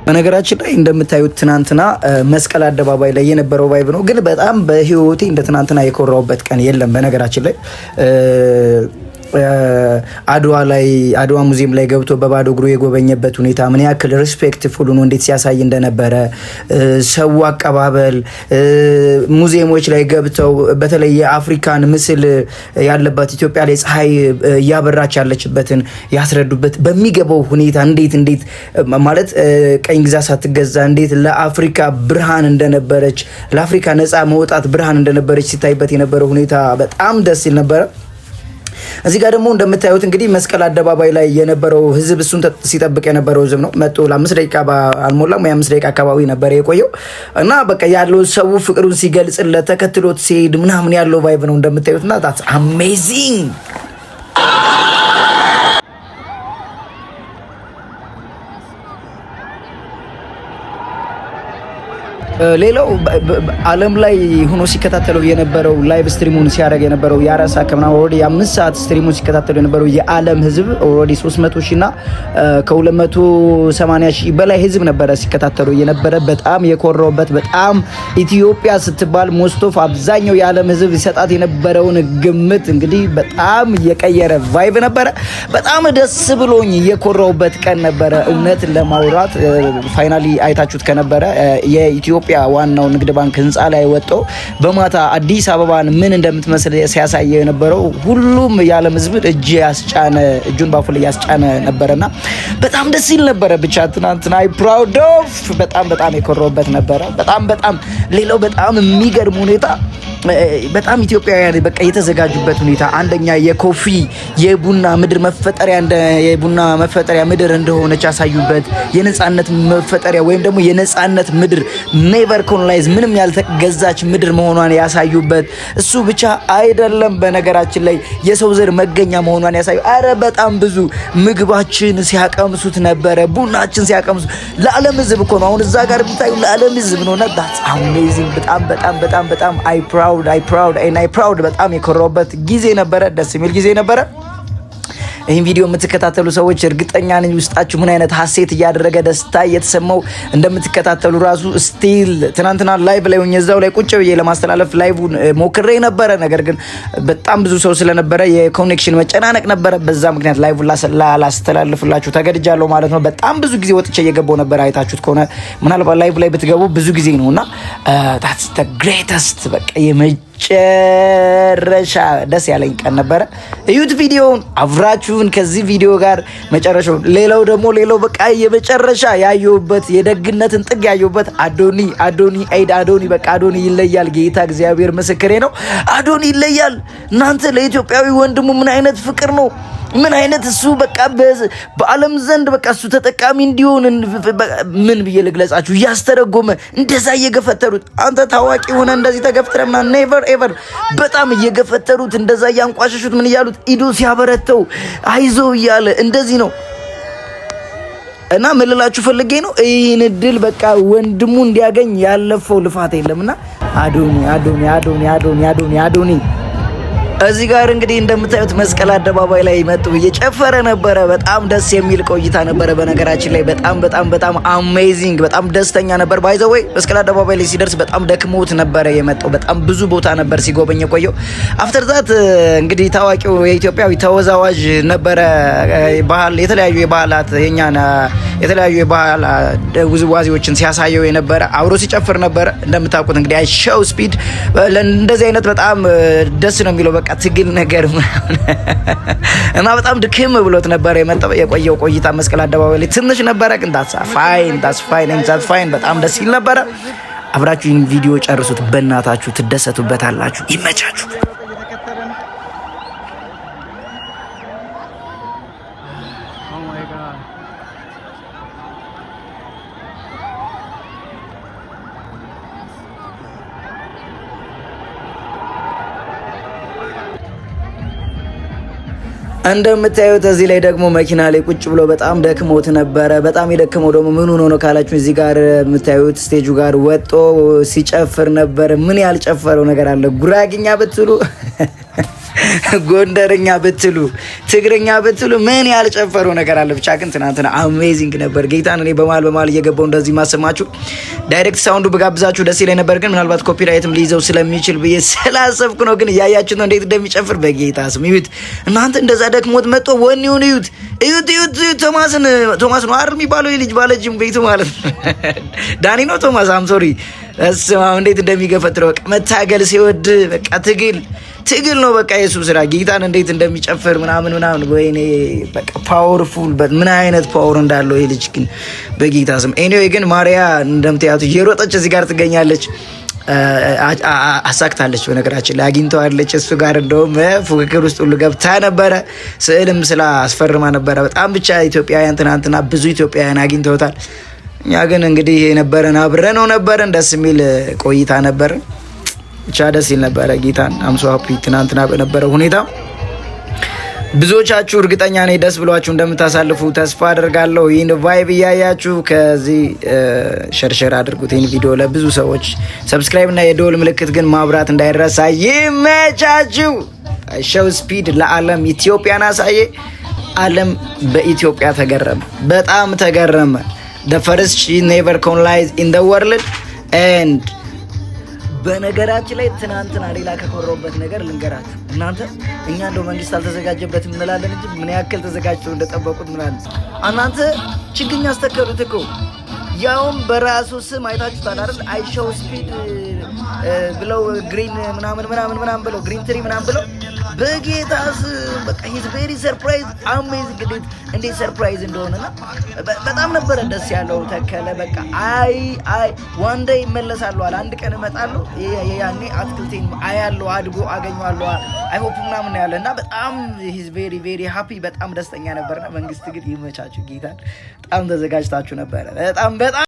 በነገራችን ላይ እንደምታዩት ትናንትና መስቀል አደባባይ ላይ የነበረው ቫይብ ነው። ግን በጣም በህይወቴ እንደ ትናንትና የኮራውበት ቀን የለም። በነገራችን ላይ አድዋ ሙዚየም ላይ ገብቶ በባዶ እግሩ የጎበኘበት ሁኔታ ምን ያክል ሪስፔክትፉል ሆኖ እንዴት ሲያሳይ እንደነበረ ሰው አቀባበል፣ ሙዚየሞች ላይ ገብተው በተለይ የአፍሪካን ምስል ያለባት ኢትዮጵያ ላይ ፀሐይ እያበራች ያለችበትን ያስረዱበት በሚገባው ሁኔታ እንዴት ማለት ቀኝ ግዛት ሳትገዛ እንዴት ለአፍሪካ ብርሃን እንደነበረች ለአፍሪካ ነፃ መውጣት ብርሃን እንደነበረች ሲታይበት የነበረው ሁኔታ በጣም ደስ ይል ነበረ። እዚህ ጋር ደግሞ እንደምታዩት እንግዲህ መስቀል አደባባይ ላይ የነበረው ህዝብ እሱን ሲጠብቅ የነበረው ህዝብ ነው። መጥቶ ለ5 ደቂቃ አልሞላም ወይ 5 ደቂቃ አካባቢ ነበር የቆየው እና በቃ ያለው ሰው ፍቅሩን ሲገልጽለት ተከትሎት ሲሄድ ምናምን ያለው ቫይብ ነው እንደምታዩትና that's amazing። ሌላው ዓለም ላይ ሆኖ ሲከታተለው የነበረው ላይቭ ስትሪሙን ሲያደርግ የነበረው ያራሳ ከመና ኦሬዲ 5 ሰዓት ስትሪሙን ሲከታተለው የነበረው የዓለም ህዝብ ኦሬዲ 300 ሺና ከ280 ሺህ በላይ ህዝብ ነበረ ሲከታተለው የነበረ። በጣም የኮራውበት በጣም ኢትዮጵያ ስትባል ሞስቶፍ አብዛኛው የዓለም ህዝብ ሲሰጣት የነበረውን ግምት እንግዲህ በጣም የቀየረ ቫይብ ነበረ። በጣም ደስ ብሎኝ የኮራውበት ቀን ነበረ። እውነት ለማውራት ፋይናሊ አይታችሁት ከነበረ የኢትዮጵያ ዋናው ንግድ ባንክ ህንፃ ላይ ወጥቶ በማታ አዲስ አበባን ምን እንደምትመስል ሲያሳየው የነበረው ሁሉም የዓለም ህዝብ እጁን ባፉ ላይ ያስጫነ ነበርና በጣም ደስ ይል ነበረ። ብቻ ትናንትና አይ ፕራውድ ኦፍ በጣም የኮራውበት ነበረ። በጣም ሌላው በጣም የሚገርም ሁኔታ በጣም ኢትዮጵያውያን በቃ የተዘጋጁበት ሁኔታ አንደኛ የኮፊ የቡና ምድር መፈጠሪያ ምድር እንደሆነች ያሳዩበት የነጻነት መፈጠሪያ ወይም ደግሞ የነጻነት ምድር ኔቨር ኮሎናይዝ ምንም ያልተገዛች ምድር መሆኗን ያሳዩበት እሱ ብቻ አይደለም። በነገራችን ላይ የሰው ዘር መገኛ መሆኗን ያሳዩ በጣም ብዙ ምግባችን ሲያቀምሱት ነበረ፣ ቡናችን ሲያቀምሱ ለዓለም ህዝብ እኮ ነው። አሁን እዛ ጋር ብታዩ ለዓለም ህዝብ ነው። that's amazing። በጣም I proud በጣም የኮራውበት ጊዜ ነበረ። ደስ የሚል ጊዜ ነበረ። ይህን ቪዲዮ የምትከታተሉ ሰዎች እርግጠኛ ነኝ ውስጣችሁ ምን አይነት ሀሴት እያደረገ ደስታ እየተሰማው እንደምትከታተሉ ራሱ ስቲል ትናንትና ላይቭ ላይ ሆኜ እዛው ላይ ቁጭ ብዬ ለማስተላለፍ ላይቭን ሞክሬ ነበረ። ነገር ግን በጣም ብዙ ሰው ስለነበረ የኮኔክሽን መጨናነቅ ነበረ። በዛ ምክንያት ላይቭን ላስተላልፍላችሁ ተገድጃለሁ ማለት ነው። በጣም ብዙ ጊዜ ወጥቼ እየገባው ነበር። አይታችሁት ከሆነ ምናልባት ላይቭ ላይ ብትገቡ ብዙ ጊዜ ነውና that's the greatest በቃ ጨረሻ ደስ ያለኝ ቀን ነበረ። እዩት ቪዲዮውን አብራችሁን ከዚህ ቪዲዮ ጋር መጨረሻው። ሌላው በቃ የመጨረሻ ያየሁበት የደግነትን ጥግ ያየሁበት አዶኒ በቃ አዶኒ ይለያል። ጌታ እግዚአብሔር ምስክሬ ነው። አዶኒ ይለያል። እናንተ ለኢትዮጵያዊ ወንድሙ ምን አይነት ፍቅር ነው! ምን አይነት እሱ በቃ በዓለም ዘንድ በቃ እሱ ተጠቃሚ እንዲሆን ምን ብዬ ልግለጻችሁ እያስተረጎመ እንደዛ እየገፈተሩት አንተ ታዋቂ ሆነ እንደዚህ ተገፍተረምና ኔቨር ኤቨር በጣም እየገፈተሩት እንደዛ እያንቋሸሹት ምን እያሉት ኢዶ ሲያበረተው አይዞ እያለ እንደዚህ ነው። እና ምን ልላችሁ ፈልጌ ነው ይህን እድል በቃ ወንድሙ እንዲያገኝ ያለፈው ልፋት የለምና አዶኒ እዚህ ጋር እንግዲህ እንደምታዩት መስቀል አደባባይ ላይ መጡ እየጨፈረ ነበረ። በጣም ደስ የሚል ቆይታ ነበረ። በነገራችን ላይ በጣም አሜዚንግ በጣም ደስተኛ ነበር። ባይ ዘ ወይ መስቀል አደባባይ ላይ ሲደርስ በጣም ደክሞት ነበረ የመጣው። በጣም ብዙ ቦታ ነበር ሲጎበኝ የቆየው። አፍተር ዛት እንግዲህ ታዋቂው የኢትዮጵያዊ ተወዛዋዥ ነበረ። የተለያዩ የባህላት የኛና የተለያዩ የባህል ውዝዋዜዎችን ሲያሳየው የነበረ አብሮ ሲጨፍር ነበረ። እንደምታውቁት እንግዲህ አይ ሾው ስፒድ እንደዚህ አይነት በጣም ደስ ነው የሚለው በቃ ትግል ነገር እና በጣም ድክም ብሎት ነበረ የቆየው ቆይታ መስቀል አደባባይ ላይ ትንሽ ነበረ። ግን that's fine በጣም ደስ ይል ነበረ። አብራችሁ ይህን ቪዲዮ ጨርሱት በእናታችሁ ትደሰቱበታላችሁ። ይመቻችሁ። እንደምታዩት እዚህ ላይ ደግሞ መኪና ላይ ቁጭ ብሎ በጣም ደክሞት ነበረ። በጣም የደከመው ደግሞ ምን ሆኖ ነው ካላችሁ እዚህ ጋር የምታዩት ስቴጁ ጋር ወጦ ሲጨፍር ነበር። ምን ያልጨፈረው ነገር አለ ጉራግኛ ብትሉ ጎንደርኛ ብትሉ ትግርኛ ብትሉ ምን ያልጨፈረው ነገር አለ። ብቻ ግን ትናንትና አሜዚንግ ነበር። ጌታን እኔ በመሀል እየገባው እንደዚህ ማሰማችሁ ዳይሬክት ሳውንዱ በጋብዛችሁ ደስ ይለኝ ነበር፣ ግን ምናልባት ኮፒራይትም ሊይዘው ስለሚችል ብዬ ስላሰብኩ ነው። ግን እያያችሁ ነው እንዴት እንደሚጨፍር በጌታ ስም እዩት። እናንተ እንደዛ ደክሞት መጥቶ ወኔውን እዩት። ቶማስ ነው አይደል የሚባለው የልጅ ባለጅም ቤቱ ማለት ነው። ዳኒ ነው ቶማስ ሶሪ። እስማ እንዴት እንደሚገፈትረው በቃ መታገል ሲወድ በቃ ትግል ነው በቃ የሱ ስራ። ጌታን እንዴት እንደሚጨፍር ምናምን ወይኔ በቃ ፓወርፉል። ምን አይነት ፓወር እንዳለው ይሄ ልጅ ግን በጌታ ስም። ኤኒዌይ ግን ማሪያ እንደምትያቱ እየሮጠች እዚህ ጋር ትገኛለች። አሳክታለች። በነገራችን ላይ አግኝተዋለች። እሱ ጋር እንደውም ፉክክር ውስጥ ሁሉ ገብታ ነበረ። ስዕልም ስላ አስፈርማ ነበረ። በጣም ብቻ ኢትዮጵያውያን ትናንትና ብዙ ኢትዮጵያውያን አግኝተውታል። እኛ ግን እንግዲህ የነበረን አብረነው ነበረን። ደስ የሚል ቆይታ ነበረ። ብቻ ደስ ይል ነበረ። ጌታን አምሶ ሀፒ ትናንትና በነበረው ሁኔታ ብዙዎቻችሁ እርግጠኛ ነኝ ደስ ብሏችሁ እንደምታሳልፉ ተስፋ አደርጋለሁ። ይህን ቫይብ እያያችሁ ከዚህ ሸርሸር አድርጉት ይህን ቪዲዮ ለብዙ ሰዎች። ሰብስክራይብ እና የደወል ምልክት ግን ማብራት እንዳይረሳ። ይመቻችሁ። ሾው ስፒድ ለዓለም ኢትዮጵያን አሳየ። ዓለም በኢትዮጵያ ተገረመ፣ በጣም ተገረመ። the first she never colonized in the world and በነገራችን ላይ ትናንትና ሌላ ከኮረውበት ነገር ልንገራችሁ እናንተ። እኛ እንደው መንግስት አልተዘጋጀበትም እንላለን እንጂ ምን ያክል ተዘጋጅተው እንደጠበቁት ምናምን። እናንተ ችግኝ አስተከሉት እኮ ያውም በራሱ ስም አይታችሁታል አይደል? አይሾው ስፒድ ብለው ግሪን ምናምን ብለው ግሪን ትሪ ምናምን ብለው በጌታስ በቃ ሂዝ ቬሪ ሰርፕራይዝ አሜዚንግ። እንዴት ሰርፕራይዝ እንደሆነና በጣም ነበረ ደስ ያለው። ተከለ በቃ አይ ዋን ዴይ ይመለሳሉ አለ። አንድ ቀን እመጣለሁ ያኔ አትክልቴን አያለሁ አድጎ አገኘዋለሁ አይ ሆፕ ምናምን ያለና በጣም ሂዝ ቬሪ ሃፒ። በጣም ደስተኛ ነበርና መንግስት ግን ይመቻችሁ። ጌታን በጣም ተዘጋጅታችሁ ነበረ። በጣም